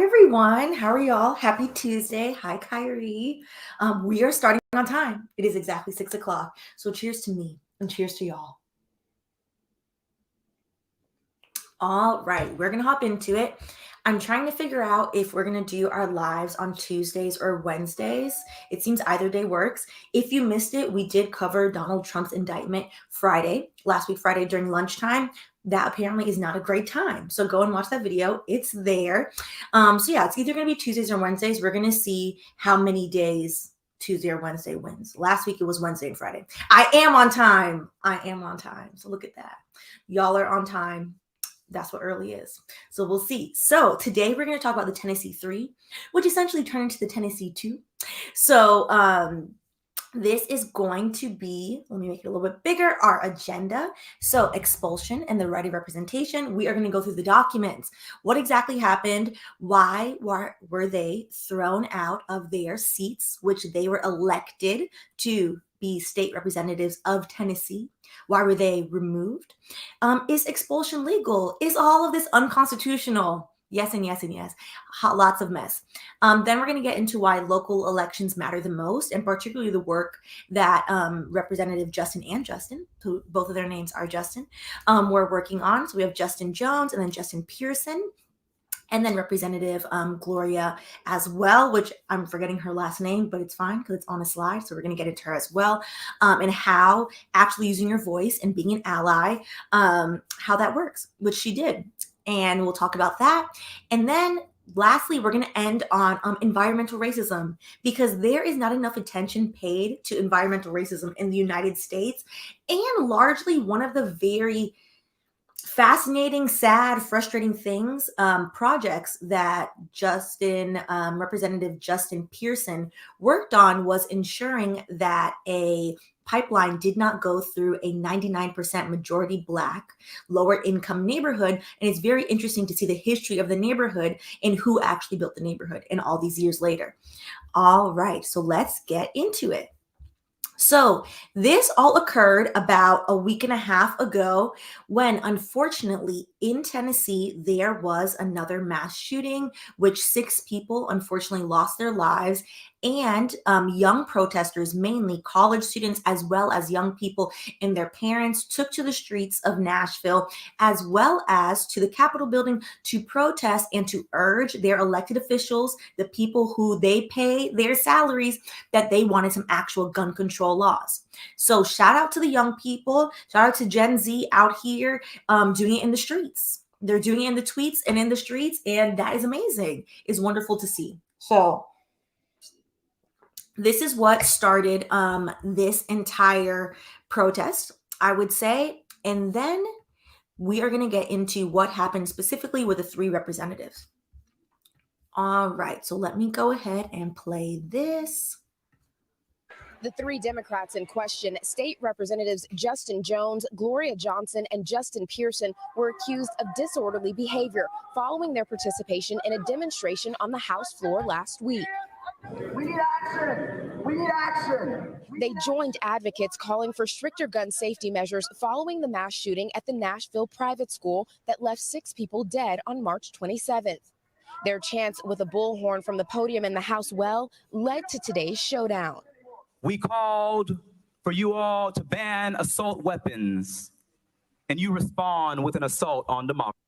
everyone. How are y'all? Happy Tuesday. Hi, Kyrie. We are starting on time. It is exactly 6 o'clock. So cheers to me and cheers to y'all. All right, we're going to hop into it. I'm trying to figure out if we're going to do our lives on Tuesdays or Wednesdays. It seems either day works. If you missed it, we did cover Donald Trump's indictment last week Friday during lunchtime. That apparently is not a great time. So go and watch that video. It's there. So yeah, it's either going to be Tuesdays or Wednesdays. We're going to see how many days Tuesday or Wednesday wins. Last week it was Wednesday and Friday. I am on time. So look at that. Y'all are on time. That's what early is. So we'll see. So today we're going to talk about the Tennessee 3, which essentially turned into the Tennessee 2. So this is going to be, let me make it a little bit bigger, our agenda. So expulsion and the right of representation. We are going to go through the documents. What exactly happened? Why were they thrown out of their seats, which they were elected to be state representatives of Tennessee? Why were they removed? Is expulsion legal? Is all of this unconstitutional? Yes and yes and yes. Lots of mess. Then we're going to get into why local elections matter the most, and particularly the work that Representative Justin and Justin, who both of their names are Justin, were working on. So we have Justin Jones and then Justin Pearson. And then Representative Gloria as well, which I'm forgetting her last name, but it's fine because it's on a slide. So we're going to get into her as well, and how actually using your voice and being an ally, how that works, which she did. And we'll talk about that. And then lastly, we're going to end on environmental racism, because there is not enough attention paid to environmental racism in the United States, and largely one of the very fascinating, sad, frustrating things, projects that Representative Justin Pearson worked on was ensuring that a pipeline did not go through a 99% majority Black, lower income neighborhood. And it's very interesting to see the history of the neighborhood and who actually built the neighborhood and all these years later. All right, so let's get into it. So this all occurred about a week and a half ago when, unfortunately, in Tennessee, there was another mass shooting, which 6 people unfortunately lost their lives. And young protesters, mainly college students, as well as young people and their parents, took to the streets of Nashville, as well as to the Capitol building, to protest and to urge their elected officials, the people who they pay their salaries, that they wanted some actual gun control laws. So shout out to the young people, shout out to Gen Z out here doing it in the streets. They're doing it in the tweets and in the streets, and that is amazing. It's wonderful to see. So this is what started this entire protest, I would say. And then we are going to get into what happened specifically with the 3 representatives. All right, so let me go ahead and play this. The 3 Democrats in question, State Representatives Justin Jones, Gloria Johnson, and Justin Pearson, were accused of disorderly behavior following their participation in a demonstration on the House floor last week. We need action! We need action! They joined advocates calling for stricter gun safety measures following the mass shooting at the Nashville private school that left 6 people dead on March 27th. Their chants with a bullhorn from the podium in the House well led to today's showdown. We called for you all to ban assault weapons, and you respond with an assault on democracy.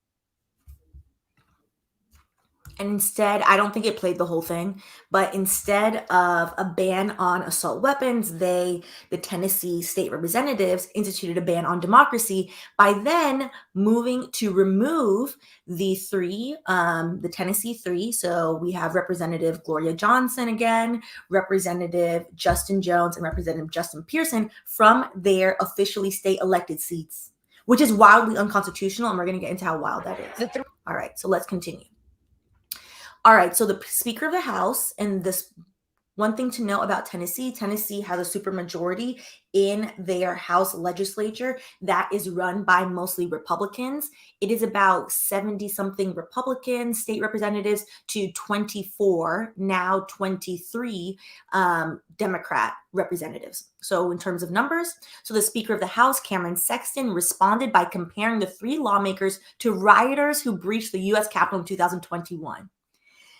And instead, I don't think it played the whole thing, but instead of a ban on assault weapons, the Tennessee state representatives instituted a ban on democracy by then moving to remove the 3, the Tennessee 3. So we have Representative Gloria Johnson again, Representative Justin Jones, and Representative Justin Pearson from their officially state elected seats, which is wildly unconstitutional. And we're going to get into how wild that is. All right, so let's continue. All right, so the Speaker of the House, and this one thing to know about Tennessee has a supermajority in their House legislature that is run by mostly Republicans. It is about 70-something Republican state representatives to 24, now 23 Democrat representatives. So in terms of numbers, so the Speaker of the House, Cameron Sexton, responded by comparing the 3 lawmakers to rioters who breached the U.S. Capitol in 2021.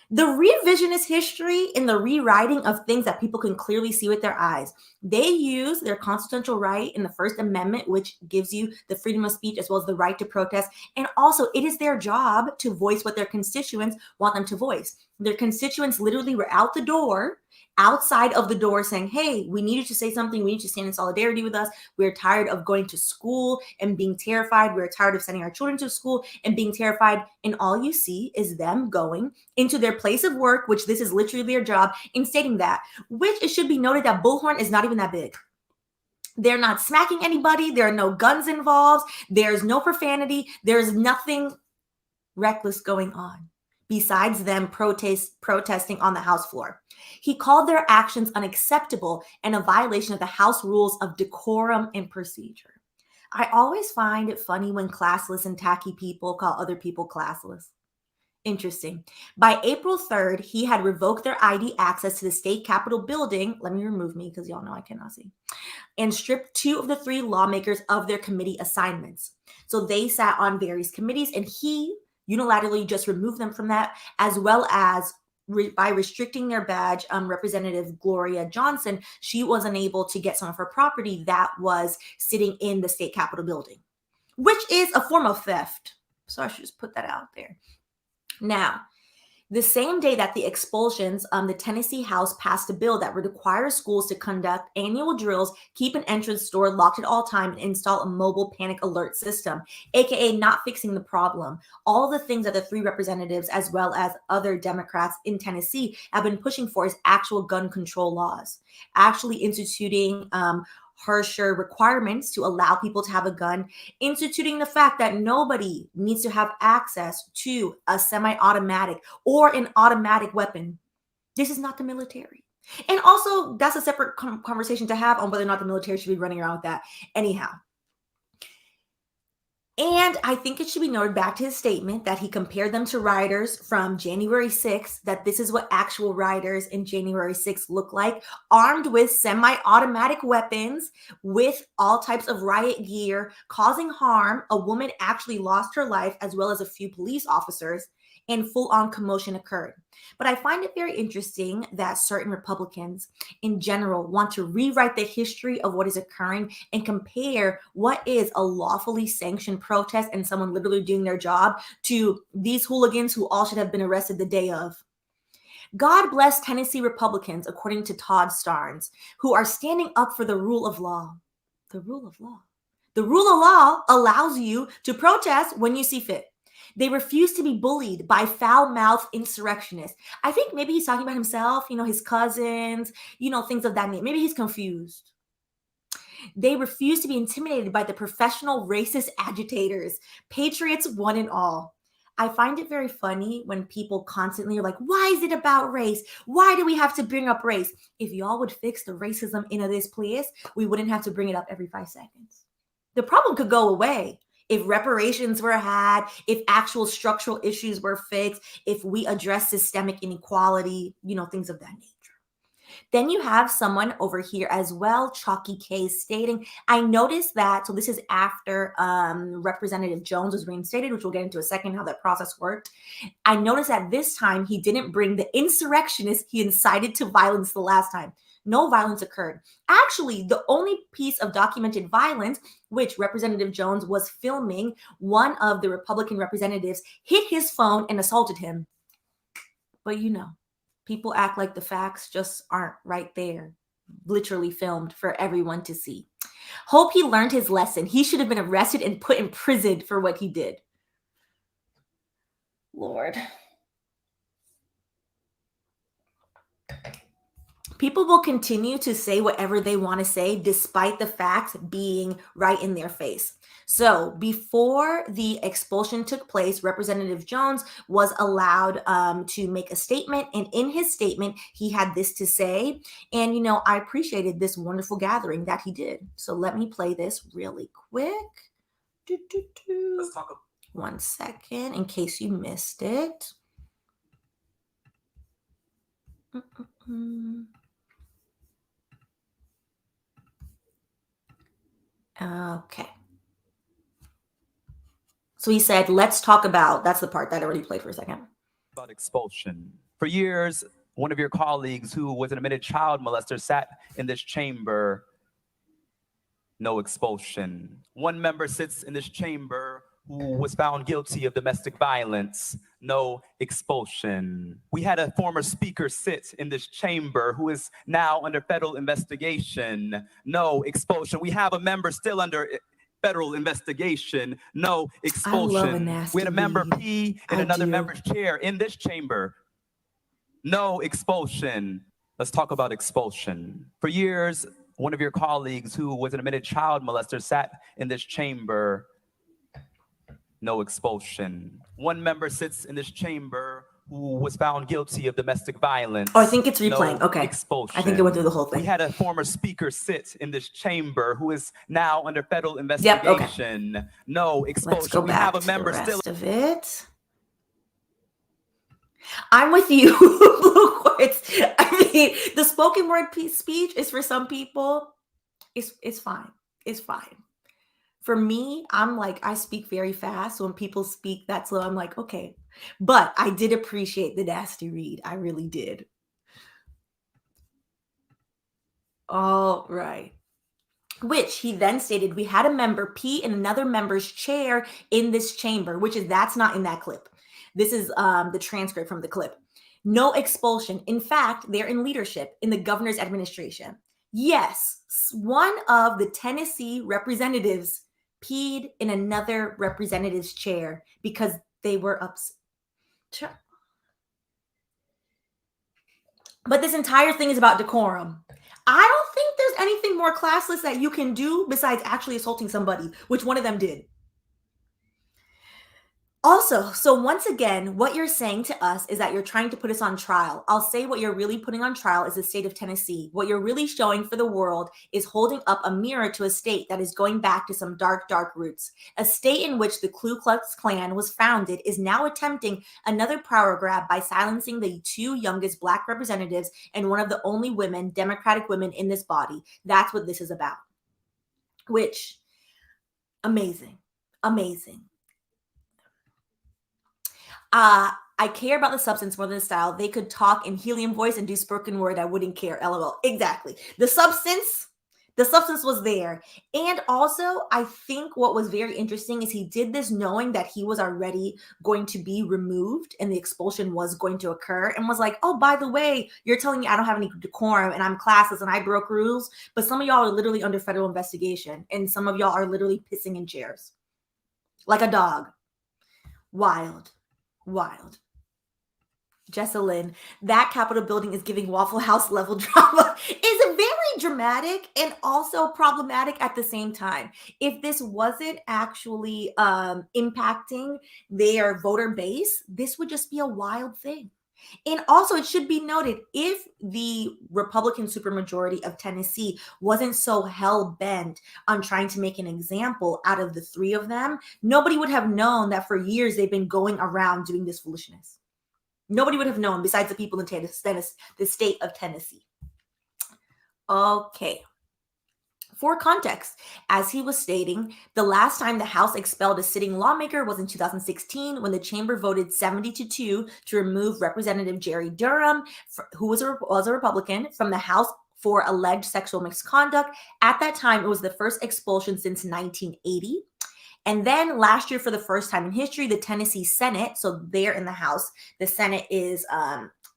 The revisionist history in the rewriting of things that people can clearly see with their eyes. They use their constitutional right in the First Amendment, which gives you the freedom of speech as well as the right to protest. And also, it is their job to voice what their constituents want them to voice. Their constituents literally were out the door, outside of the door, saying, hey, we need you to say something. We need you to stand in solidarity with us. We're tired of going to school and being terrified. We're tired of sending our children to school and being terrified. And all you see is them going into their place of work, which this is literally their job, and stating that, which it should be noted that Bullhorn is not even that big. They're not smacking anybody. There are no guns involved. There's no profanity. There's nothing reckless going on besides them protesting on the House floor. He called their actions unacceptable and a violation of the House rules of decorum and procedure. I always find it funny when classless and tacky people call other people classless. Interesting. By April 3rd, he had revoked their ID access to the state capitol building. Let me remove me because y'all know I cannot see. And stripped 2 of the 3 lawmakers of their committee assignments. So they sat on various committees and he unilaterally just removed them from that, as well as by restricting their badge. Representative Gloria Johnson, she was unable to get some of her property that was sitting in the state capitol building, which is a form of theft. So I should just put that out there. Now, the same day that the expulsions, the Tennessee House passed a bill that would require schools to conduct annual drills, keep an entrance door locked at all times, and install a mobile panic alert system, aka not fixing the problem. All the things that the 3 representatives, as well as other Democrats in Tennessee, have been pushing for is actual gun control laws, actually instituting harsher requirements to allow people to have a gun, instituting the fact that nobody needs to have access to a semi-automatic or an automatic weapon. This is not the military. And also, that's a separate conversation to have on whether or not the military should be running around with that. Anyhow. And I think it should be noted back to his statement that he compared them to rioters from January 6th, that this is what actual rioters in January 6th look like, armed with semi-automatic weapons, with all types of riot gear, causing harm. A woman actually lost her life, as well as a few police officers, and full-on commotion occurred. But I find it very interesting that certain Republicans in general want to rewrite the history of what is occurring and compare what is a lawfully sanctioned protest and someone literally doing their job to these hooligans who all should have been arrested the day of. God bless Tennessee Republicans, according to Todd Starnes, who are standing up for the rule of law. The rule of law. The rule of law allows you to protest when you see fit. They refuse to be bullied by foul-mouthed insurrectionists. I think maybe he's talking about himself, his cousins, things of that nature. Maybe he's confused. They refuse to be intimidated by the professional racist agitators, patriots one and all. I find it very funny when people constantly are like, why is it about race? Why do we have to bring up race? If y'all would fix the racism in this place, we wouldn't have to bring it up every 5 seconds. The problem could go away. If reparations were had, if actual structural issues were fixed, if we address systemic inequality, things of that nature. Then you have someone over here as well, Chalky K, stating, I noticed that, so this is after Representative Jones was reinstated, which we'll get into a second, how that process worked. I noticed that this time he didn't bring the insurrectionists he incited to violence the last time. No violence occurred. Actually, the only piece of documented violence, which Representative Jones was filming, one of the Republican representatives hit his phone and assaulted him. But people act like the facts just aren't right there, literally filmed for everyone to see. Hope he learned his lesson. He should have been arrested and put in prison for what he did. Lord. People will continue to say whatever they want to say, despite the facts being right in their face. So before the expulsion took place, Representative Jones was allowed to make a statement. And in his statement, he had this to say. And, I appreciated this wonderful gathering that he did. So let me play this really quick. Let's talk about 1 second, in case you missed it. Okay. So he said, let's talk about, that's the part that I already played for a second. expulsion. For years, one of your colleagues who was an admitted child molester sat in this chamber. No expulsion. One member sits in this chamber who was found guilty of domestic violence. No expulsion. We had a former speaker sit in this chamber who is now under federal investigation. No expulsion. We have a member still under federal investigation. No expulsion. I love a nasty We had a member read. pee in another member's chair in this chamber. No expulsion. Let's talk about expulsion. For years, one of your colleagues who was an admitted child molester sat in this chamber. No expulsion. One member sits in this chamber who was found guilty of domestic violence. Oh, I think it's replaying. No okay. Expulsion. I think it went through the whole thing. We had a former speaker sit in this chamber who is now under federal investigation. Yep, okay. No expulsion. Let's go we back have a to member the still rest of it. I'm with you, Blue Quartz. I mean, the spoken word speech is for some people. It's fine. It's fine. For me, I'm like, I speak very fast. So when people speak that slow, I'm like, okay. But I did appreciate the nasty read. I really did. All right. Which he then stated, we had a member pee in another member's chair in this chamber, that's not in that clip. This is the transcript from the clip. No expulsion. In fact, they're in leadership in the governor's administration. Yes, one of the Tennessee representatives peed in another representative's chair because they were upset. But this entire thing is about decorum. I don't think there's anything more classless that you can do besides actually assaulting somebody, which one of them did. Also, so once again, what you're saying to us is that you're trying to put us on trial. I'll say what you're really putting on trial is the state of Tennessee. What you're really showing for the world is holding up a mirror to a state that is going back to some dark, dark roots. A state in which the Ku Klux Klan was founded is now attempting another power grab by silencing the two youngest Black representatives and one of the only women, Democratic women in this body. That's what this is about. Which, amazing, amazing. I care about the substance more than the style. They could talk in helium voice and do spoken word. I wouldn't care. LOL. Exactly. The substance was there. And also, I think what was very interesting is he did this knowing that he was already going to be removed and the expulsion was going to occur and was like, oh, by the way, you're telling me I don't have any decorum and I'm classless and I broke rules. But some of y'all are literally under federal investigation and some of y'all are literally pissing in chairs like a dog. Wild. Jesselyn, that Capitol building is giving Waffle House level drama. Is very dramatic and also problematic at the same time. If this wasn't actually impacting their voter base, this would just be a wild thing. And also, it should be noted, if the Republican supermajority of Tennessee wasn't so hell-bent on trying to make an example out of the three of them, nobody would have known that for years they've been going around doing this foolishness. Nobody would have known besides the people in the state of Tennessee. Okay. For context, as he was stating, the last time the House expelled a sitting lawmaker was in 2016 when the chamber voted 70-2 to remove Representative Jerry Durham, who was a Republican, from the House for alleged sexual misconduct. At that time, it was the first expulsion since 1980. And then last year, for the first time in history, the Tennessee Senate, so they're in the House, the Senate is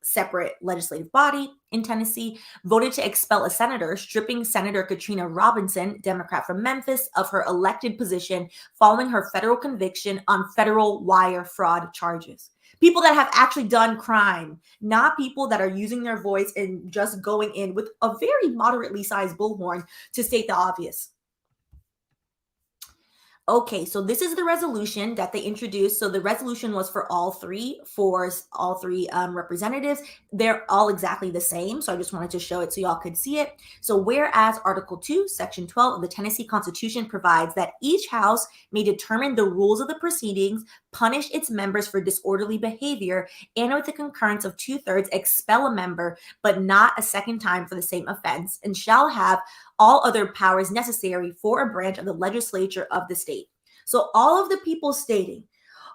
separate legislative body in Tennessee, voted to expel a senator, stripping Senator Katrina Robinson, Democrat from Memphis, of her elected position following her federal conviction on federal wire fraud charges. People that have actually done crime, not people that are using their voice and just going in with a very moderately sized bullhorn to state the obvious. Okay, so this is the resolution that they introduced. So the resolution was for all three representatives. They're all exactly the same. So I just wanted to show it so y'all could see it. So whereas Article 2, Section 12 of the Tennessee Constitution provides that each house may determine the rules of the proceedings, punish its members for disorderly behavior, and with the concurrence of 2/3 expel a member, but not a second time for the same offense, and shall have all other powers necessary for a branch of the legislature of the state. So all of the people stating,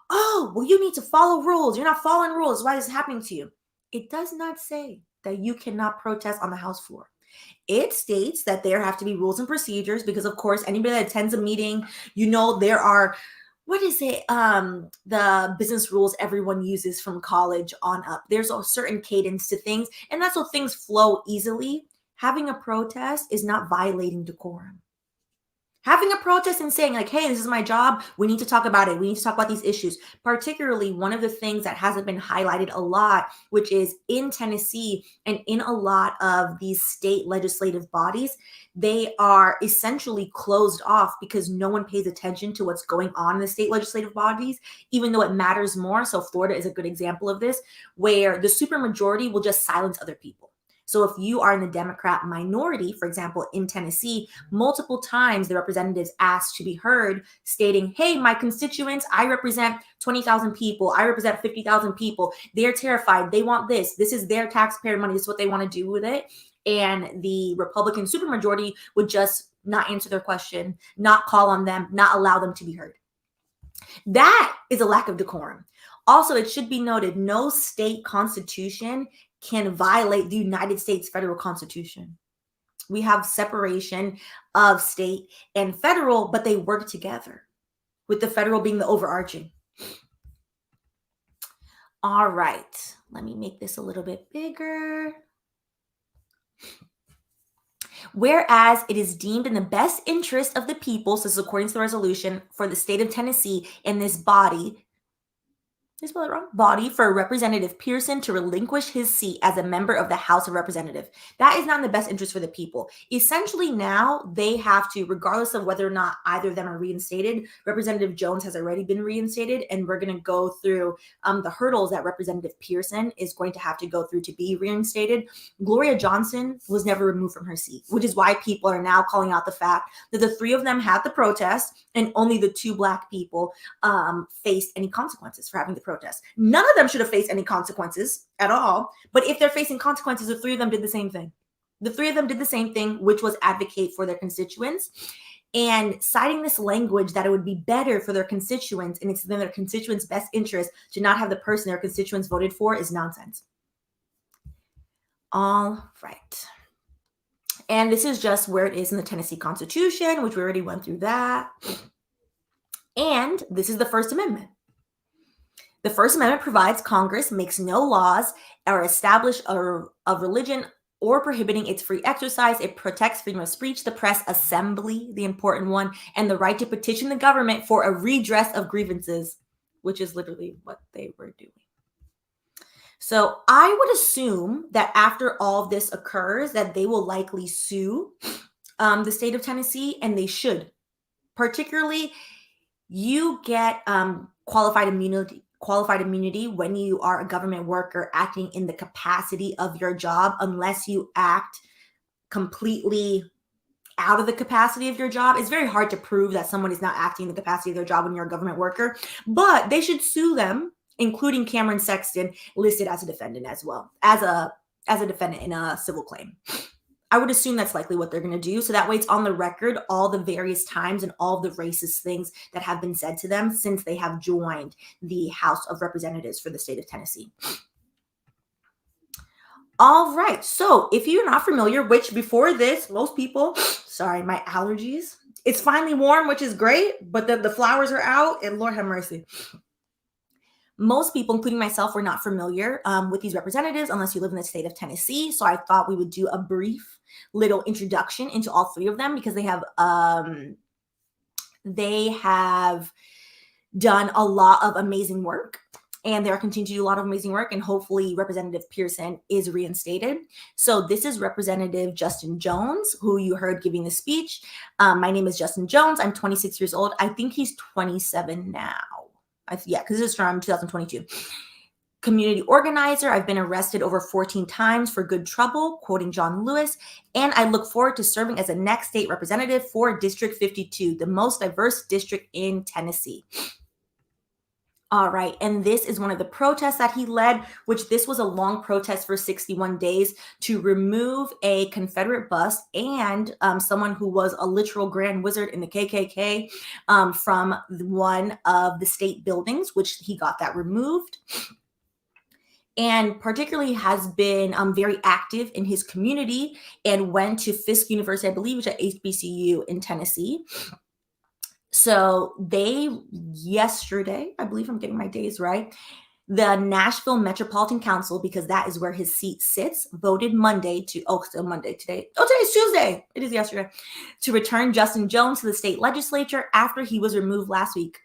oh, well, you need to follow rules. You're not following rules. Why is this happening to you? It does not say that you cannot protest on the House floor. It states that there have to be rules and procedures because, of course, anybody that attends a meeting, there are, the business rules everyone uses from college on up. There's a certain cadence to things, and that's so things flow easily. Having a protest is not violating decorum. Having a protest and saying like, hey, this is my job. We need to talk about it. We need to talk about these issues. Particularly one of the things that hasn't been highlighted a lot, which is in Tennessee and in a lot of these state legislative bodies, they are essentially closed off because no one pays attention to what's going on in the state legislative bodies, even though it matters more. So Florida is a good example of this, where the supermajority will just silence other people. So if you are in the Democrat minority, for example, in Tennessee, multiple times the representatives asked to be heard stating, hey, my constituents, I represent 20,000 people. I represent 50,000 people. They're terrified. They want this. This is their taxpayer money. This is what they want to do with it. And the Republican supermajority would just not answer their question, not call on them, not allow them to be heard. That is a lack of decorum. Also, it should be noted, no state constitution can violate the United States federal constitution. We have separation of state and federal, but they work together, with the federal being the overarching. All right, let me make this a little bit bigger. Whereas it is deemed in the best interest of the people, so this is according to the resolution for the state of Tennessee and this body, I spelled it wrong, body for Representative Pearson to relinquish his seat as a member of the House of Representatives. That is not in the best interest for the people. Essentially now they have to, regardless of whether or not either of them are reinstated, Representative Jones has already been reinstated, and we're going to go through the hurdles that Representative Pearson is going to have to go through to be reinstated. Gloria Johnson was never removed from her seat, which is why people are now calling out the fact that the three of them had the protest and only the two Black people faced any consequences for having the protest. None of them should have faced any consequences at all. But if they're facing consequences, the three of them did the same thing. The three of them did the same thing, which was advocate for their constituents. And citing this language that it would be better for their constituents and it's in their constituents' best interest to not have the person their constituents voted for is nonsense. All right. And this is just where it is in the Tennessee Constitution, which we already went through that. And this is the First Amendment. The First Amendment provides Congress makes no laws or establish of religion or prohibiting its free exercise. It protects freedom of speech, the press, assembly, the important one, and the right to petition the government for a redress of grievances, which is literally what they were doing. So I would assume that after all of this occurs, that they will likely sue the state of Tennessee, and they should. Particularly, you get qualified immunity when you are a government worker acting in the capacity of your job, unless you act completely out of the capacity of your job. It's very hard to prove that someone is not acting in the capacity of their job when you're a government worker, but they should sue them, including Cameron Sexton, listed as a defendant as well, as a defendant in a civil claim. I would assume that's likely what they're going to do. So that way it's on the record, all the various times and all the racist things that have been said to them since they have joined the House of Representatives for the state of Tennessee. All right. So if you're not familiar, which before this, most people, sorry, my allergies, it's finally warm, which is great, but the flowers are out and Lord have mercy. Most people, including myself, were not familiar with these representatives unless you live in the state of Tennessee. So I thought we would do a brief little introduction into all three of them because they have done a lot of amazing work, and they're continuing to do a lot of amazing work, and hopefully Representative Pearson is reinstated. So this is Representative Justin Jones, who you heard giving the speech. My name is Justin Jones. I'm 26 years old. I think he's 27 now. Yeah, because this is from 2022. Community organizer. I've been arrested over 14 times for good trouble, quoting John Lewis. And I look forward to serving as a next state representative for District 52, the most diverse district in Tennessee. All right. And this is one of the protests that he led, which this was a long protest for 61 days to remove a Confederate bust and someone who was a literal grand wizard in the KKK from one of the state buildings, which he got that removed. and particularly has been very active in his community and went to Fisk University, I believe, which is at HBCU in Tennessee. So yesterday, I believe I'm getting my days right, the Nashville Metropolitan Council, because that is where his seat sits, voted still Monday today. Oh, today's Tuesday. It is yesterday. To return Justin Jones to the state legislature after he was removed last week.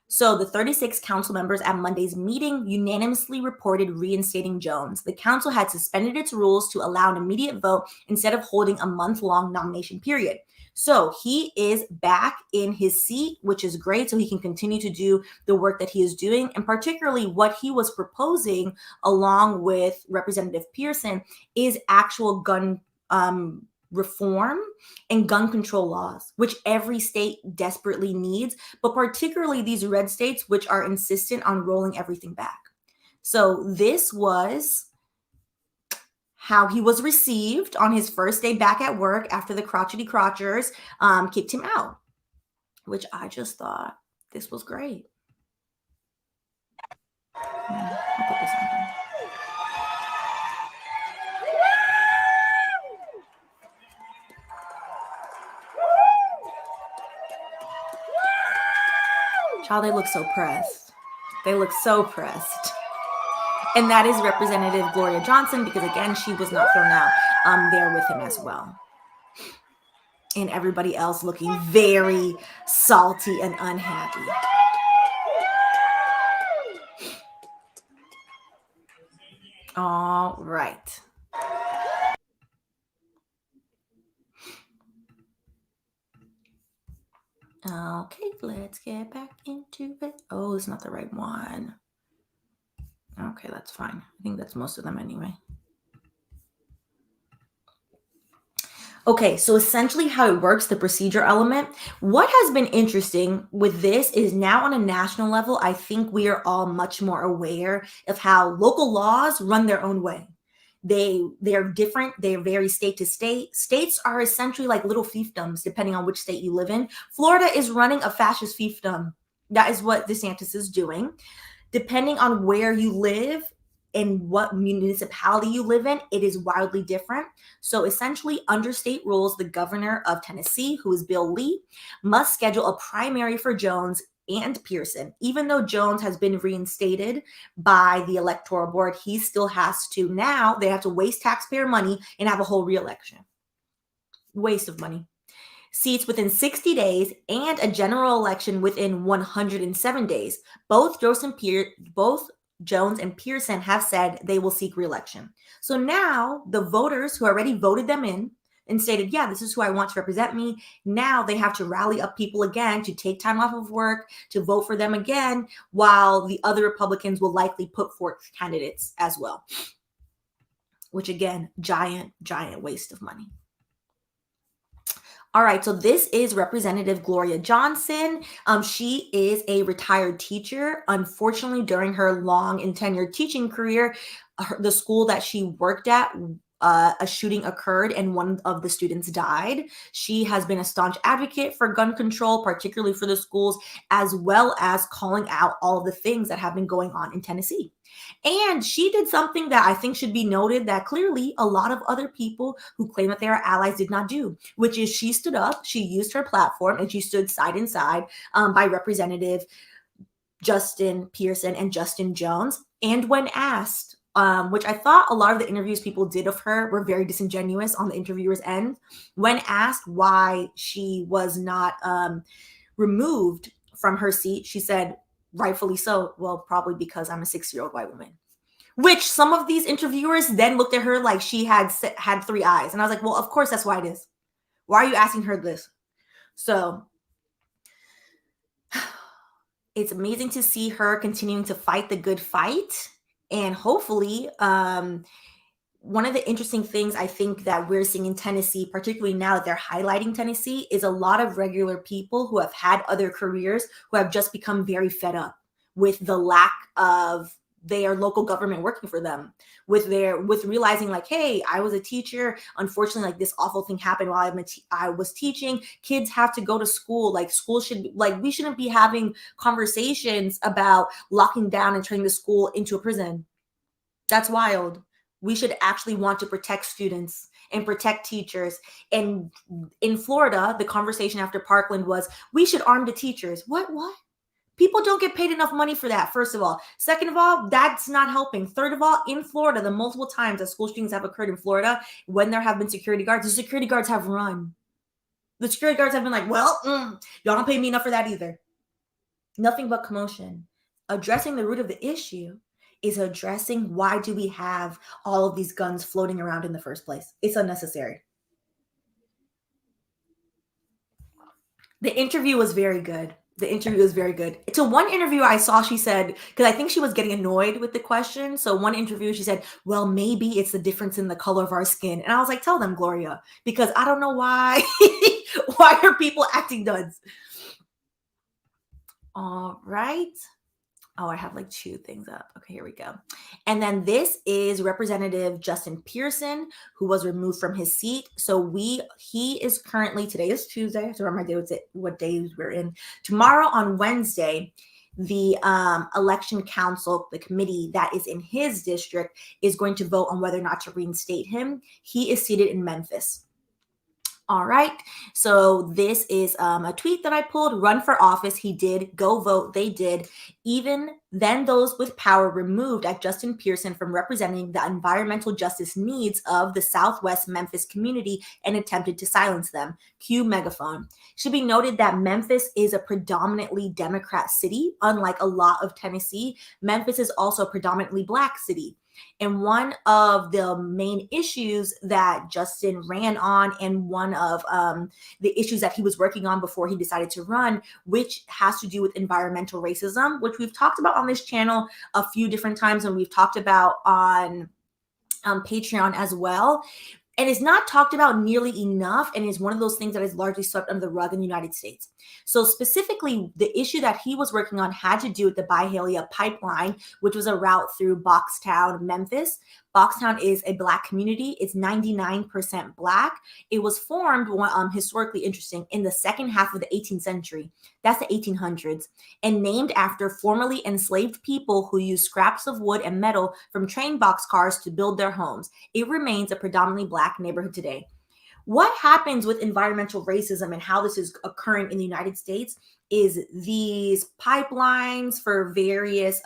So the 36 council members at Monday's meeting unanimously reported reinstating Jones. The council had suspended its rules to allow an immediate vote instead of holding a month-long nomination period. So he is back in his seat, which is great. So he can continue to do the work that he is doing. And particularly what he was proposing along with Representative Pearson is actual gun reform and gun control laws, which every state desperately needs, but particularly these red states, which are insistent on rolling everything back. So this was how he was received on his first day back at work after the crotchety crotchers kicked him out, which I just thought this was great. I'll put this on here. Child, they look so pressed. They look so pressed. And that is Representative Gloria Johnson, because again, she was not thrown out there with him as well. And everybody else looking very salty and unhappy. All right. Okay, let's get back into it. Oh, it's not the right one. Okay, that's fine. I think that's most of them anyway. Okay, so essentially how it works, the procedure element. What has been interesting with this is now on a national level, I think we are all much more aware of how local laws run their own way. They're different. They're very state to state. States are essentially like little fiefdoms, depending on which state you live in. Florida is running a fascist fiefdom. That is what DeSantis is doing. Depending on where you live and what municipality you live in, it is wildly different. So essentially, under state rules, the governor of Tennessee, who is Bill Lee, must schedule a primary for Jones and Pearson. Even though Jones has been reinstated by the electoral board, he still has to now, they have to waste taxpayer money and have a whole re-election. Waste of money. Seats within 60 days and a general election within 107 days. Both Jones and Pearson have said they will seek re-election. So now the voters who already voted them in and stated, yeah, this is who I want to represent me. Now they have to rally up people again to take time off of work, to vote for them again, while the other Republicans will likely put forth candidates as well. Which again, giant waste of money. All right, so this is Representative Gloria Johnson. She is a retired teacher. Unfortunately, during her long and tenured teaching career, the school that she worked at, a shooting occurred and one of the students died. She has been a staunch advocate for gun control, particularly for the schools, as well as calling out all of the things that have been going on in Tennessee. And she did something that I think should be noted that clearly a lot of other people who claim that they are allies did not do, which is she stood up, she used her platform, and she stood side and side by Representative Justin Pearson and Justin Jones. And when asked, which I thought a lot of the interviews people did of her were very disingenuous on the interviewer's end, when asked why she was not removed from her seat, she said, rightfully so. Well, probably because I'm a 6-year-old white woman. Which some of these interviewers then looked at her like she had 3 eyes. And I was like, well, of course that's why it is. Why are you asking her this? So it's amazing to see her continuing to fight the good fight. And hopefully, one of the interesting things I think that we're seeing in Tennessee, particularly now that they're highlighting Tennessee, is a lot of regular people who have had other careers who have just become very fed up with the lack of their local government working for them, with realizing like, hey, I was a teacher. Unfortunately, like this awful thing happened while I was teaching. Kids have to go to school. Like school should be, like, we shouldn't be having conversations about locking down and turning the school into a prison. That's wild. We should actually want to protect students and protect teachers. And in Florida, the conversation after Parkland was, we should arm the teachers. What? People don't get paid enough money for that, first of all. Second of all, that's not helping. Third of all, in Florida, the multiple times that school shootings have occurred in Florida, when there have been security guards, the security guards have run. The security guards have been like, well, y'all don't pay me enough for that either. Nothing but commotion. Addressing the root of the issue is addressing why do we have all of these guns floating around in the first place. It's unnecessary. The interview was very good. To one interview I saw, she said, because I think she was getting annoyed with the question. So one interview, she said, well, maybe it's the difference in the color of our skin. And I was like, tell them, Gloria, because I don't know why. Why are people acting nuts? All right. Oh, I have like two things up. Okay, here we go. And then this is Representative Justin Pearson, who was removed from his seat. So he is currently, today is Tuesday. So remember what days we're in. Tomorrow on Wednesday, the election council, the committee that is in his district, is going to vote on whether or not to reinstate him. He is seated in Memphis. All right. So this is a tweet that I pulled. Run for office. He did. Go vote. They did. Even then, those with power removed at Justin Pearson from representing the environmental justice needs of the Southwest Memphis community and attempted to silence them. Cue megaphone. Should be noted that Memphis is a predominantly Democrat city. Unlike a lot of Tennessee, Memphis is also a predominantly Black city. And one of the main issues that Justin ran on, and one of the issues that he was working on before he decided to run, which has to do with environmental racism, which we've talked about on this channel a few different times, and we've talked about on Patreon as well. And is not talked about nearly enough, and is one of those things that is largely swept under the rug in the United States. So specifically, the issue that he was working on had to do with the Byhalia pipeline, which was a route through Boxtown, Memphis. Boxtown is a Black community. It's 99% Black. It was formed, historically interesting, in the second half of the 18th century. That's the 1800s. And named after formerly enslaved people who used scraps of wood and metal from train boxcars to build their homes. It remains a predominantly Black neighborhood today. What happens with environmental racism and how this is occurring in the United States is these pipelines for various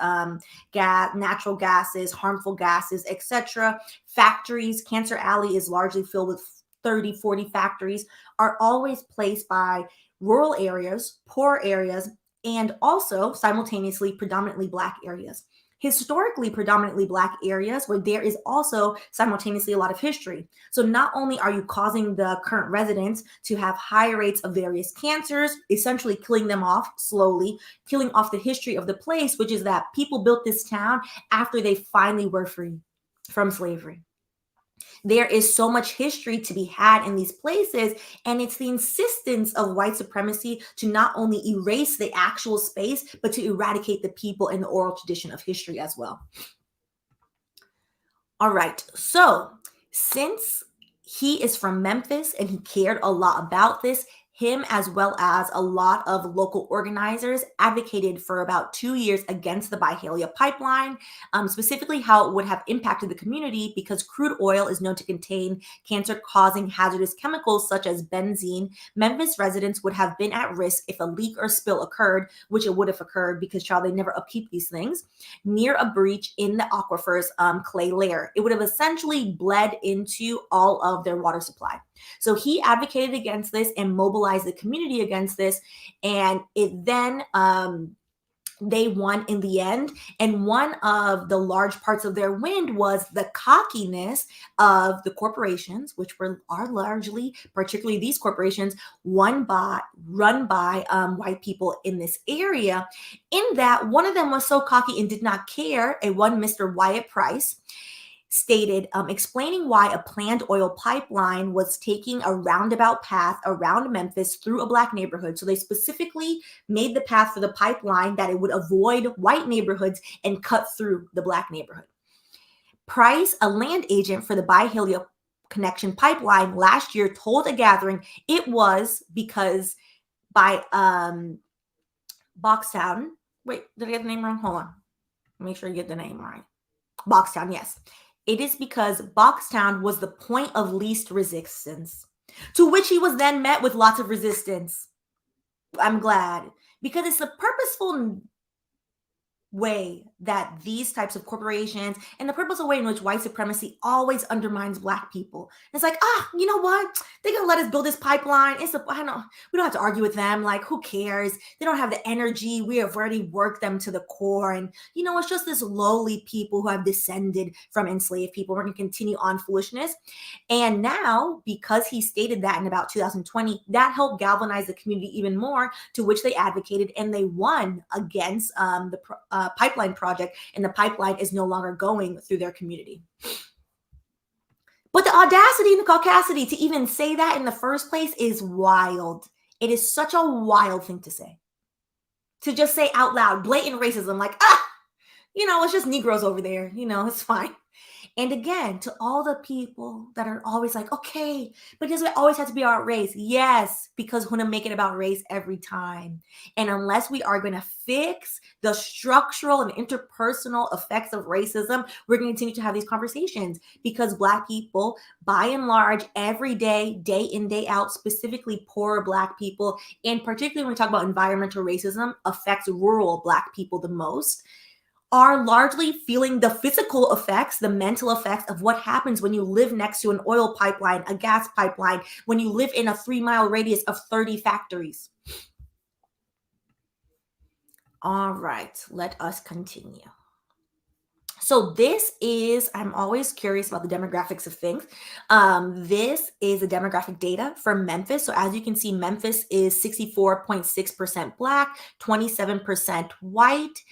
natural gases, harmful gases, etc. Factories, Cancer Alley is largely filled with 30, 40 factories, are always placed by rural areas, poor areas, and also simultaneously predominantly Black areas. Historically predominantly Black areas where there is also simultaneously a lot of history. So not only are you causing the current residents to have higher rates of various cancers, essentially killing them off slowly, killing off the history of the place, which is that people built this town after they finally were free from slavery. There is so much history to be had in these places, and it's the insistence of white supremacy to not only erase the actual space, but to eradicate the people and the oral tradition of history as well. All right, so since he is from Memphis and he cared a lot about this, him as well as a lot of local organizers advocated for about 2 years against the Byhalia pipeline, specifically how it would have impacted the community because crude oil is known to contain cancer-causing hazardous chemicals such as benzene. Memphis residents would have been at risk if a leak or spill occurred, which it would have occurred because, child, they never upkeep these things, near a breach in the aquifer's clay layer. It would have essentially bled into all of their water supply. So he advocated against this and mobilized the community against this. And it then, they won in the end. And one of the large parts of their win was the cockiness of the corporations, which are largely, particularly these corporations, run by white people in this area, in that one of them was so cocky and did not care, one Mr. Wyatt Price, stated, explaining why a planned oil pipeline was taking a roundabout path around Memphis through a Black neighborhood. So they specifically made the path for the pipeline that it would avoid white neighborhoods and cut through the Black neighborhood. Price, a land agent for the Byhalia Connection pipeline, last year told a gathering it was because by Boxtown. Wait, did I get the name wrong? Hold on. Make sure you get the name right. Boxtown, yes. It is because Boxtown was the point of least resistance, to which he was then met with lots of resistance. I'm glad, because it's the purposeful way that these types of corporations and the purposeful way in which white supremacy always undermines Black people. It's like, you know what? They're gonna let us build this pipeline. We don't have to argue with them. Like, who cares? They don't have the energy. We have already worked them to the core. And it's just this lowly people who have descended from enslaved people. We're gonna continue on foolishness. And now, because he stated that in about 2020, that helped galvanize the community even more, to which they advocated, and they won against the pipeline project, and the pipeline is no longer going through their community. But the audacity and the caucasity to even say that in the first place is wild. It is such a wild thing to say. To just say out loud, blatant racism, like, it's just Negroes over there. It's fine. And again, to all the people that are always like, okay, but does it always have to be about race? Yes, because we're going to make it about race every time. And unless we are going to fix the structural and interpersonal effects of racism, we're going to continue to have these conversations, because Black people, by and large, every day, day in, day out, specifically poor Black people, and particularly when we talk about environmental racism, affects rural Black people the most, are largely feeling the physical effects, the mental effects of what happens when you live next to an oil pipeline, a gas pipeline, when you live in a 3-mile radius of 30 factories. All right, let us continue. So this is, I'm always curious about the demographics of things. This is the demographic data for Memphis. So as you can see, Memphis is 64.6% Black, 27% white,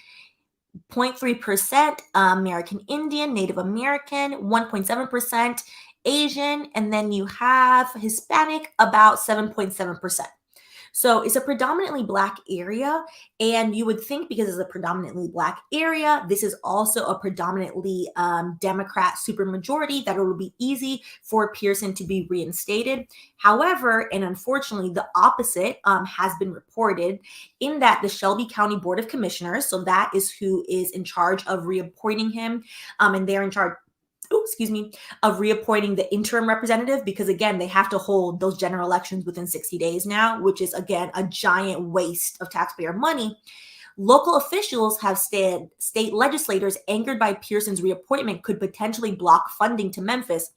0.3% American Indian, Native American, 1.7% Asian, and then you have Hispanic, about 7.7%. So it's a predominantly Black area, and you would think because it's a predominantly Black area, this is also a predominantly Democrat supermajority, that it will be easy for Pearson to be reinstated. However, and unfortunately, the opposite has been reported, in that the Shelby County Board of Commissioners, so that is who is in charge of reappointing him, and they're in charge of reappointing the interim representative, because again, they have to hold those general elections within 60 days now, which is again a giant waste of taxpayer money. Local officials have said state legislators angered by Pearson's reappointment could potentially block funding to Memphis,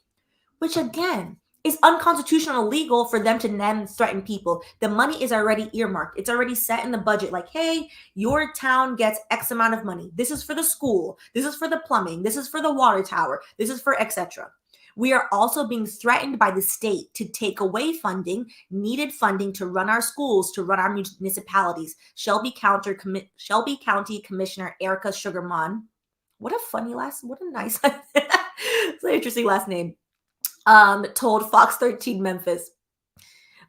which again is unconstitutional and illegal for them to then threaten people. The money is already earmarked. It's already set in the budget. Like, hey, your town gets X amount of money. This is for the school. This is for the plumbing. This is for the water tower. This is for etc. We are also being threatened by the state to take away funding, needed funding to run our schools, to run our municipalities. Shelby County Commissioner Erica Sugarman. What a nice, it's an interesting last name. Told Fox 13 Memphis.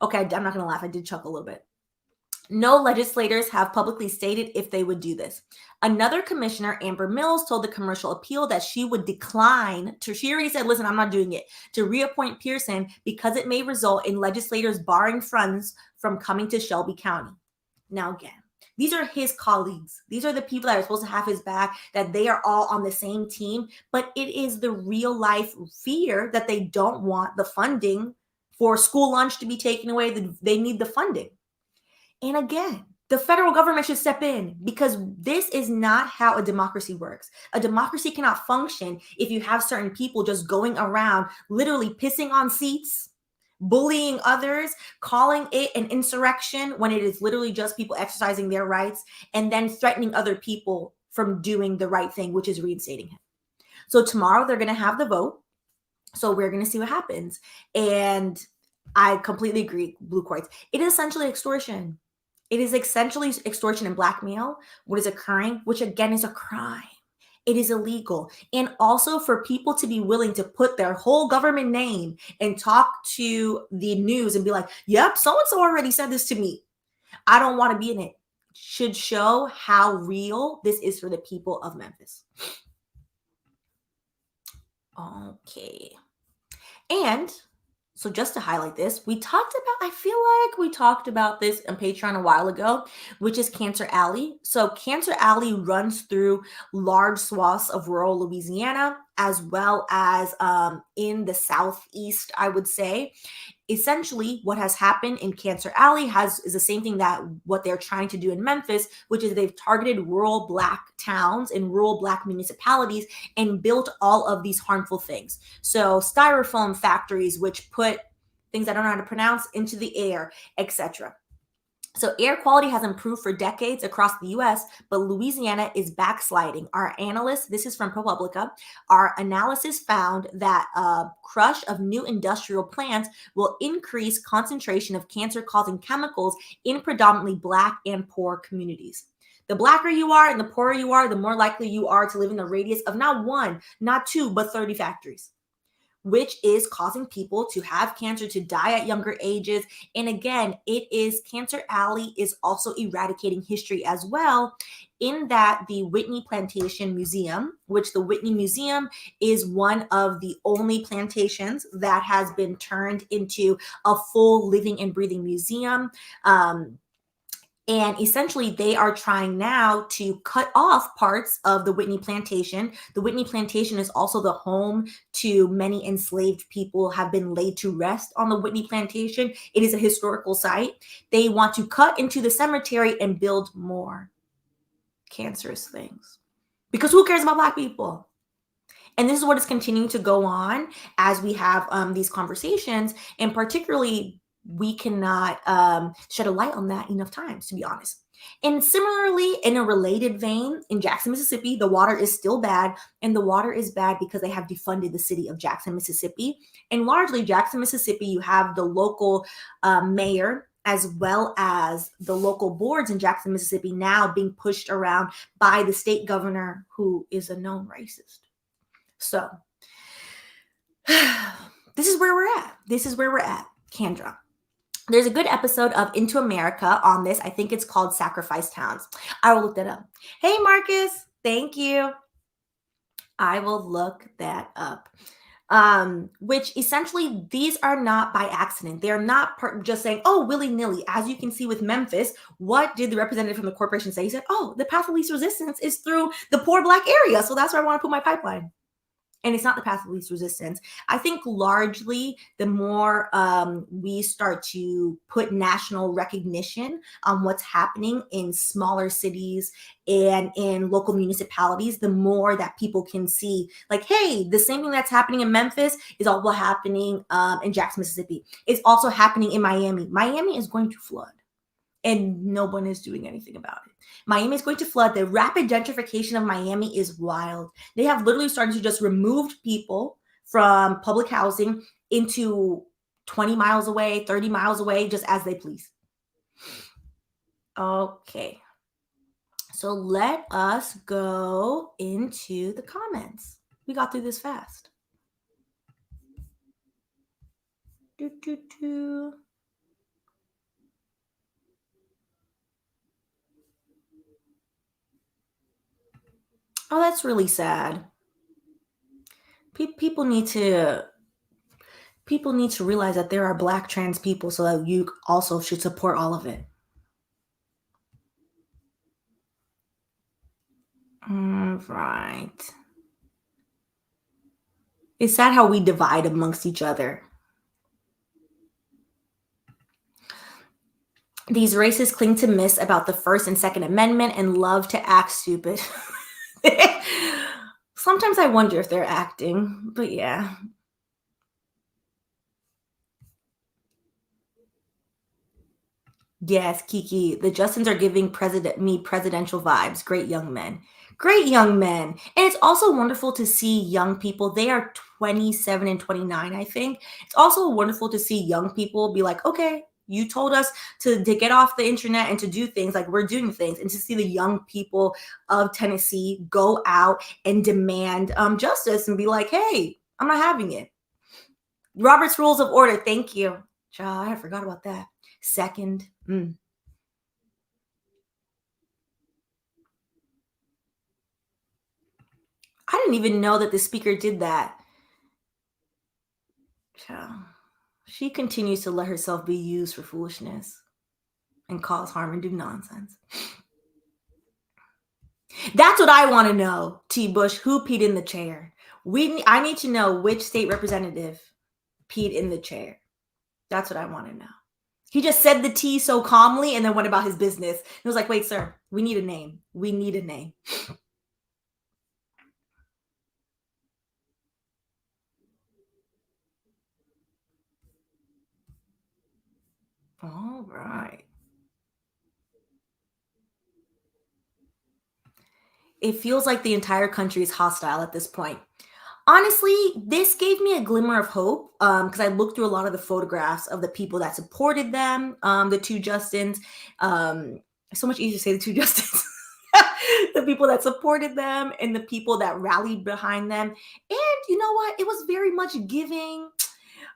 Okay, I'm not going to laugh. I did chuckle a little bit. No legislators have publicly stated if they would do this. Another commissioner, Amber Mills, told the Commercial Appeal that she would decline to, she already said, listen, I'm not doing it, to reappoint Pearson because it may result in legislators barring funds from coming to Shelby County. Now, again, these are his colleagues. These are the people that are supposed to have his back, that they are all on the same team. But it is the real life fear that they don't want the funding for school lunch to be taken away. They need the funding. And again, the federal government should step in, because this is not how a democracy works. A democracy cannot function if you have certain people just going around literally pissing on seats, bullying others, calling it an insurrection when it is literally just people exercising their rights, and then threatening other people from doing the right thing, which is reinstating him. So tomorrow they're going to have the vote. So we're going to see what happens. And I completely agree, Blue Quartz. It is essentially extortion. It is essentially extortion and blackmail, what is occurring, which again is a crime. It is illegal. And also for people to be willing to put their whole government name and talk to the news and be like, yep, so-and-so already said this to me. I don't want to be in it. Should show how real this is for the people of Memphis. Okay. And So just to highlight this, I feel like we talked about this on Patreon a while ago, which is Cancer Alley. So Cancer Alley runs through large swaths of rural Louisiana, as well as in the southeast, I would say. Essentially, what has happened in Cancer Alley is the same thing that what they're trying to do in Memphis, which is they've targeted rural Black towns and rural Black municipalities and built all of these harmful things. So styrofoam factories, which put things I don't know how to pronounce into the air, etc. So air quality has improved for decades across the US, but Louisiana is backsliding. Our analysts, this is from ProPublica, our analysis found that a crush of new industrial plants will increase concentration of cancer-causing chemicals in predominantly Black and poor communities. The blacker you are and the poorer you are, the more likely you are to live in the radius of not one, not two, but 30 factories, which is causing people to have cancer, to die at younger ages. And again, Cancer Alley is also eradicating history as well, in that the Whitney Plantation Museum, which the Whitney Museum is one of the only plantations that has been turned into a full living and breathing museum. And essentially, they are trying now to cut off parts of the Whitney Plantation. The Whitney Plantation is also the home to many enslaved people have been laid to rest on the Whitney Plantation. It is a historical site. They want to cut into the cemetery and build more cancerous things. Because who cares about Black people? And this is what is continuing to go on as we have these conversations, and particularly we cannot shed a light on that enough times, to be honest. And similarly, in a related vein, in Jackson, Mississippi, the water is still bad, and the water is bad because they have defunded the city of Jackson, Mississippi. And largely, Jackson, Mississippi, you have the local mayor as well as the local boards in Jackson, Mississippi now being pushed around by the state governor, who is a known racist. So this is where we're at. Kendra. There's a good episode of Into America on this. I think it's called Sacrifice Towns. I will look that up. Hey, Marcus. Thank you. I will look that up. Which essentially, these are not by accident. They're not just saying, oh, willy-nilly. As you can see with Memphis, what did the representative from the corporation say? He said, oh, the path of least resistance is through the poor Black area. So that's where I want to put my pipeline. And it's not the path of least resistance. I think largely the more we start to put national recognition on what's happening in smaller cities and in local municipalities, the more that people can see, like, hey, the same thing that's happening in Memphis is also happening in Jackson, Mississippi. It's also happening in Miami. Miami is going to flood, and no one is doing anything about it. Miami is going to flood. The rapid gentrification of Miami is wild. They have literally started to just remove people from public housing into 20 miles away, 30 miles away, just as they please. Okay. So let us go into the comments. We got through this fast. Oh, that's really sad. People need to realize that there are Black trans people, so that you also should support all of it. Right. It's sad how we divide amongst each other. These racists cling to myths about the First and Second Amendment and love to act stupid. Sometimes I wonder if they're acting, but yeah. Yes, Kiki, the Justins are giving presidential vibes. Great young men. Great young men. And it's also wonderful to see young people. They are 27 and 29, I think. It's also wonderful to see young people be like, okay, you told us to get off the internet and to do things, like we're doing things. And to see the young people of Tennessee go out and demand justice and be like, hey, I'm not having it. Robert's Rules of Order. Thank you. Child, I forgot about that. Second. I didn't even know that the speaker did that. She continues to let herself be used for foolishness and cause harm and do nonsense. That's what I want to know, T. Bush. Who peed in the chair? I need to know which state representative peed in the chair. That's what I want to know. He just said the T so calmly and then went about his business. He was like, wait, sir, we need a name. We need a name. All right. It feels like the entire country is hostile at this point. Honestly, this gave me a glimmer of hope because I looked through a lot of the photographs of the people that supported them, the two Justins. So much easier to say the two Justins. The people that supported them and the people that rallied behind them. And you know what? It was very much giving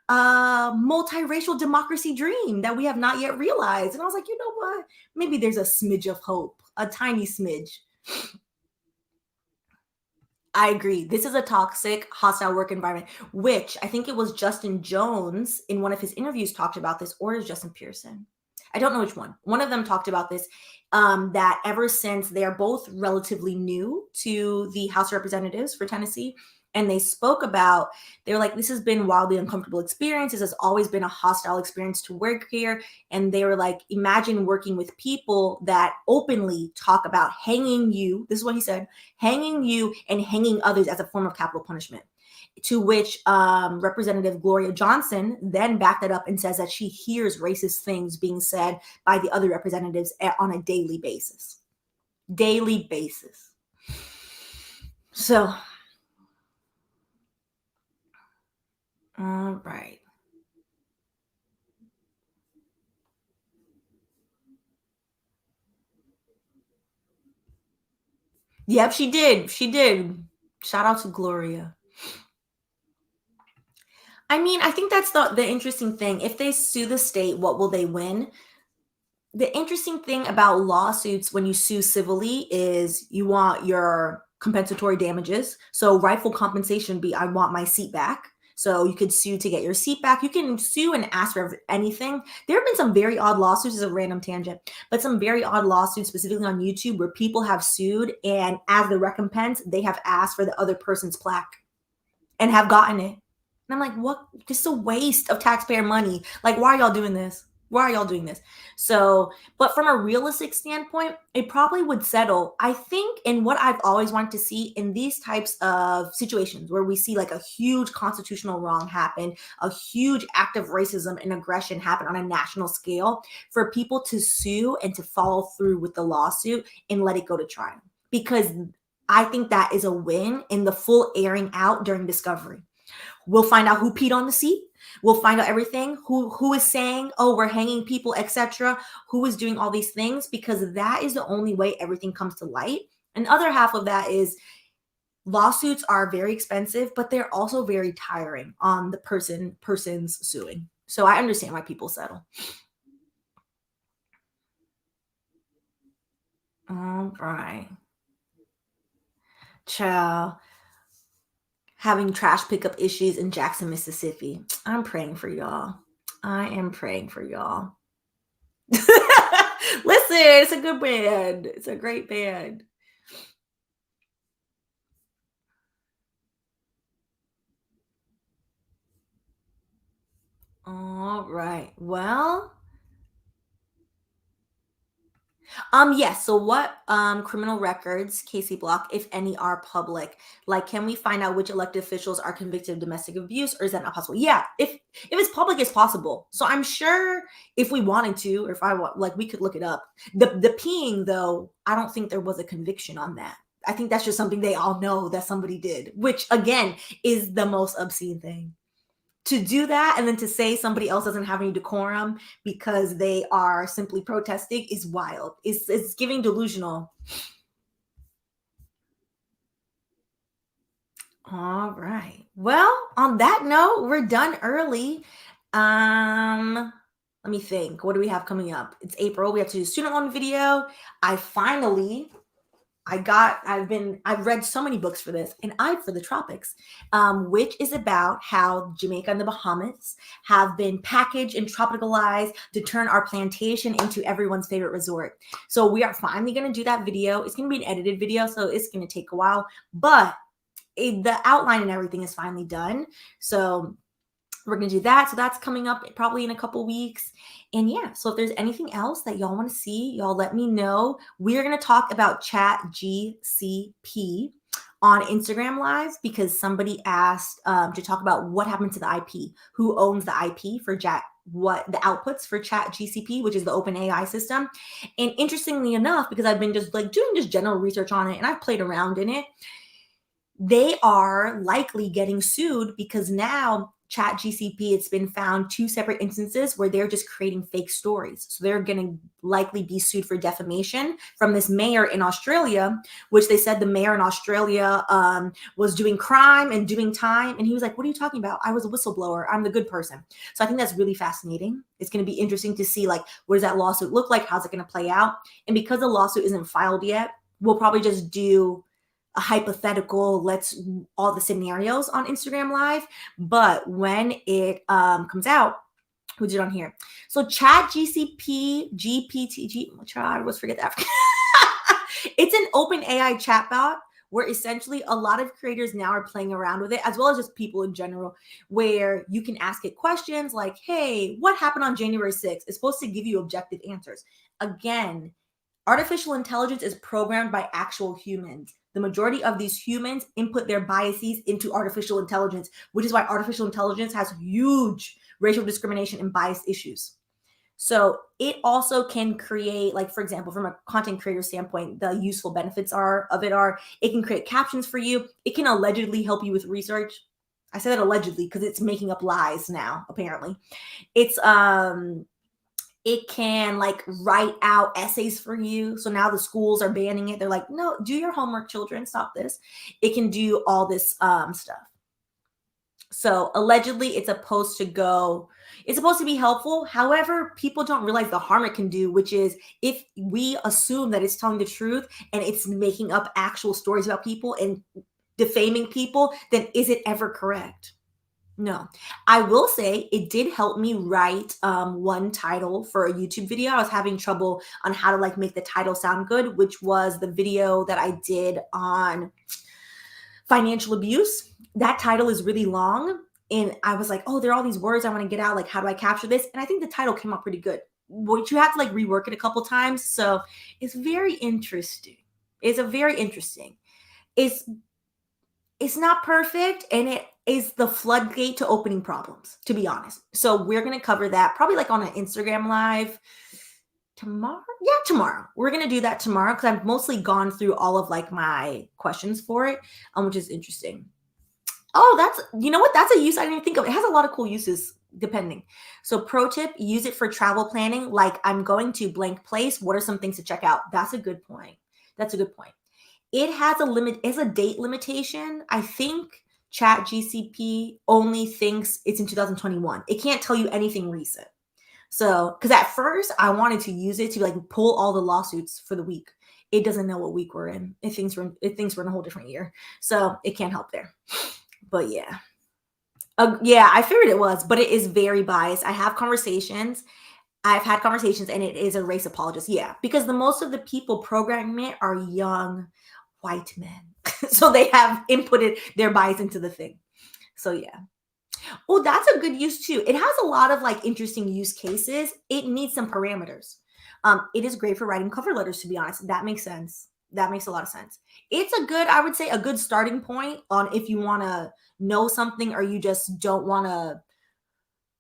a multiracial democracy dream that we have not yet realized. And I was like, you know what? Maybe there's a smidge of hope, a tiny smidge. I agree. This is a toxic, hostile work environment, which I think it was Justin Jones in one of his interviews talked about this, or is Justin Pearson? I don't know which one. One of them talked about this, that ever since they're both relatively new to the House of Representatives for Tennessee, and they spoke about, they're like, this has been wildly uncomfortable experience. This has always been a hostile experience to work here. And they were like, imagine working with people that openly talk about hanging you. This is what he said, hanging you and hanging others as a form of capital punishment. To which Representative Gloria Johnson then backed it up and says that she hears racist things being said by the other representatives on a daily basis. Daily basis. So, all right. Yep, she did. She did. Shout out to Gloria. I mean, I think that's the interesting thing. If they sue the state, what will they win? The interesting thing about lawsuits when you sue civilly is you want your compensatory damages. So rightful compensation would be, I want my seat back. So you could sue to get your seat back. You can sue and ask for anything. There have been some very odd lawsuits, as a random tangent, but some very odd lawsuits specifically on YouTube where people have sued and as the recompense, they have asked for the other person's plaque and have gotten it. And I'm like, what? This is a waste of taxpayer money. Like, why are y'all doing this? Why are y'all doing this? So, but from a realistic standpoint, it probably would settle. I think in what I've always wanted to see in these types of situations where we see like a huge constitutional wrong happen, a huge act of racism and aggression happen on a national scale, for people to sue and to follow through with the lawsuit and let it go to trial. Because I think that is a win in the full airing out during discovery. We'll find out who peed on the seat. We'll find out everything, who is saying, oh, we're hanging people, etc., who is doing all these things, because that is the only way everything comes to light. And the other half of that is lawsuits are very expensive, but they're also very tiring on the persons suing. So I understand why people settle. All right. Ciao. Having trash pickup issues in Jackson, Mississippi. I'm praying for y'all. I am praying for y'all. Listen, it's a good band. It's a great band. All right. Well, yes. So what criminal records, Casey Block, if any, are public? Like, can we find out which elected officials are convicted of domestic abuse, or is that not possible? Yeah, if it's public, it's possible. So I'm sure if we wanted to, or if I want, like, we could look it up. The peeing, though, I don't think there was a conviction on that. I think that's just something they all know that somebody did, which again is the most obscene thing. To do that and then to say somebody else doesn't have any decorum because they are simply protesting is wild. It's giving delusional. All right. Well, on that note, we're done early. Let me think. What do we have coming up? It's April. We have to do student loan video. I finally I've read so many books for this, and for the tropics, which is about how Jamaica and the Bahamas have been packaged and tropicalized to turn our plantation into everyone's favorite resort. So we are finally going to do that video. It's going to be an edited video, so it's going to take a while, but the outline and everything is finally done. So we're going to do that. So that's coming up probably in a couple weeks. And yeah, so if there's anything else that y'all want to see, y'all let me know. We're going to talk about Chat GCP on Instagram Live because somebody asked to talk about what happened to the IP, who owns the IP for what the outputs for Chat GCP, which is the open AI system. And interestingly enough, because I've been just like doing just general research on it and I've played around in it, they are likely getting sued because now Chat GCP, it's been found 2 separate instances where they're just creating fake stories. So they're going to likely be sued for defamation from this mayor in Australia, which they said the mayor in Australia was doing crime and doing time. And he was like, what are you talking about? I was a whistleblower. I'm the good person. So I think that's really fascinating. It's going to be interesting to see, like, what does that lawsuit look like? How's it going to play out? And because the lawsuit isn't filed yet, we'll probably just do a hypothetical, let's all the scenarios on Instagram Live. But when it comes out, we did on here. So Chat GCP, I always forget that. It's an open AI chatbot where essentially a lot of creators now are playing around with it, as well as just people in general, where you can ask it questions like, hey, what happened on January 6th? It's supposed to give you objective answers. Again, artificial intelligence is programmed by actual humans. The majority of these humans input their biases into artificial intelligence, which is why artificial intelligence has huge racial discrimination and bias issues. So it also can create, like, for example, from a content creator standpoint, the useful benefits of it are it can create captions for you. It can allegedly help you with research. I say that allegedly because it's making up lies now, apparently. It can like write out essays for you. So now the schools are banning it. They're like, no, do your homework, children. Stop this. It can do all this stuff. So allegedly it's supposed to be helpful. However, people don't realize the harm it can do, which is if we assume that it's telling the truth and it's making up actual stories about people and defaming people, then is it ever correct? No. I will say it did help me write one title for a YouTube video. I was having trouble on how to like make the title sound good, which was the video that I did on financial abuse. That title is really long. And I was like, oh, there are all these words I want to get out. Like, how do I capture this? And I think the title came out pretty good. But you have to like rework it a couple times. So it's very interesting. It's not perfect, and it is the floodgate to opening problems, to be honest. So we're going to cover that probably like on an Instagram Live tomorrow. Yeah, tomorrow. We're going to do that tomorrow because I've mostly gone through all of like my questions for it, which is interesting. Oh, you know what? That's a use I didn't even think of. It has a lot of cool uses depending. So pro tip, use it for travel planning. Like, I'm going to blank place. What are some things to check out? That's a good point. It has a date limitation. I think Chat GCP only thinks it's in 2021. It can't tell you anything recent. So, because at first I wanted to use it to like pull all the lawsuits for the week. It doesn't know what week we're in. It thinks we're in a whole different year. So it can't help there. But yeah. Yeah, I figured it was, but it is very biased. I've had conversations and it is a race apologist. Yeah, because most of the people programming it are young white men. So they have inputted their bias into the thing. So yeah. Oh, that's a good use too. It has a lot of like interesting use cases. It needs some parameters. It is great for writing cover letters, to be honest. That makes sense. That makes a lot of sense. It's I would say a good starting point on if you want to know something or you just don't want to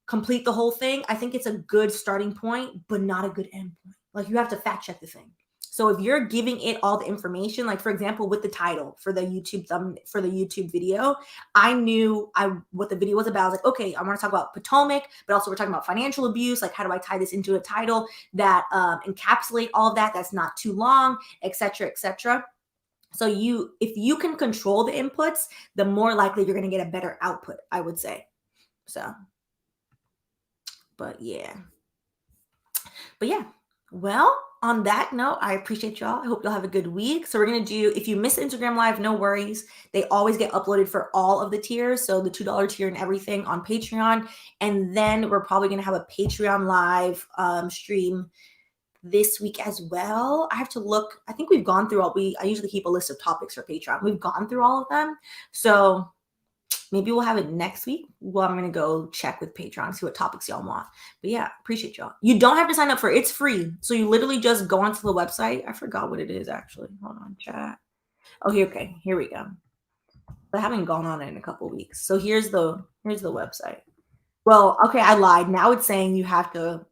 complete the whole thing. I think it's a good starting point, but not a good end point. Like, you have to fact check the thing. So if you're giving it all the information, like for example, with the title for the YouTube video, I knew what the video was about. I was like, okay, I want to talk about Potomac, but also we're talking about financial abuse. Like, how do I tie this into a title that encapsulate all of that? That's not too long, etc., etc. So if you can control the inputs, the more likely you're going to get a better output, I would say. So, but yeah. Well, on that note, I appreciate y'all. I hope y'all have a good week. So we're going to do, if you miss Instagram Live, no worries. They always get uploaded for all of the tiers. So the $2 tier and everything on Patreon. And then we're probably going to have a Patreon Live stream this week as well. I have to look. I think we've gone through I usually keep a list of topics for Patreon. We've gone through all of them. So maybe we'll have it next week. Well, I'm going to go check with Patreon, see what topics y'all want. But yeah, appreciate y'all. You don't have to sign up for it. It's free. So you literally just go onto the website. I forgot what it is, actually. Hold on, chat. Oh, okay. Here we go. I haven't gone on it in a couple of weeks. So here's the website. Well, okay, I lied. Now it's saying you have to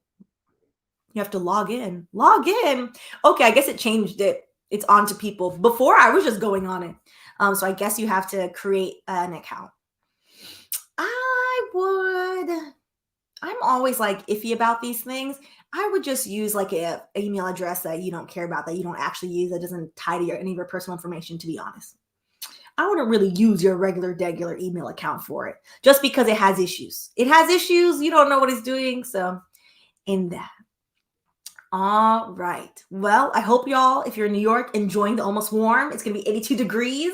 log in. Log in. Okay, I guess it changed it. It's on to people. Before, I was just going on it. So I guess you have to create an account. I'm always like iffy about these things. I would just use like an email address that you don't care about, that you don't actually use, that doesn't tie to any of your personal information, to be honest. I wouldn't really use your regular email account for it, just because it has issues. It has issues. You don't know what it's doing. So in that. All right. Well, I hope y'all, if you're in New York, enjoying the almost warm. It's going to be 82 degrees.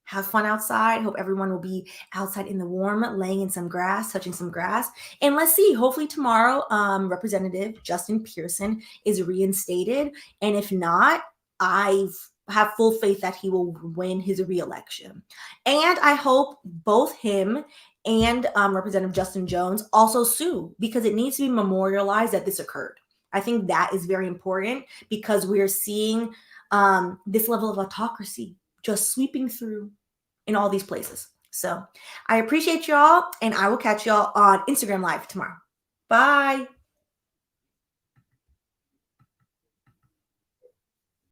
Have fun outside. Hope everyone will be outside in the warm, laying in some grass, touching some grass. And let's see, hopefully tomorrow, Representative Justin Pearson is reinstated. And if not, I have full faith that he will win his reelection. And I hope both him and Representative Justin Jones also sue, because it needs to be memorialized that this occurred. I think that is very important, because we're seeing this level of autocracy just sweeping through in all these places. So I appreciate y'all, and I will catch y'all on Instagram Live tomorrow. Bye.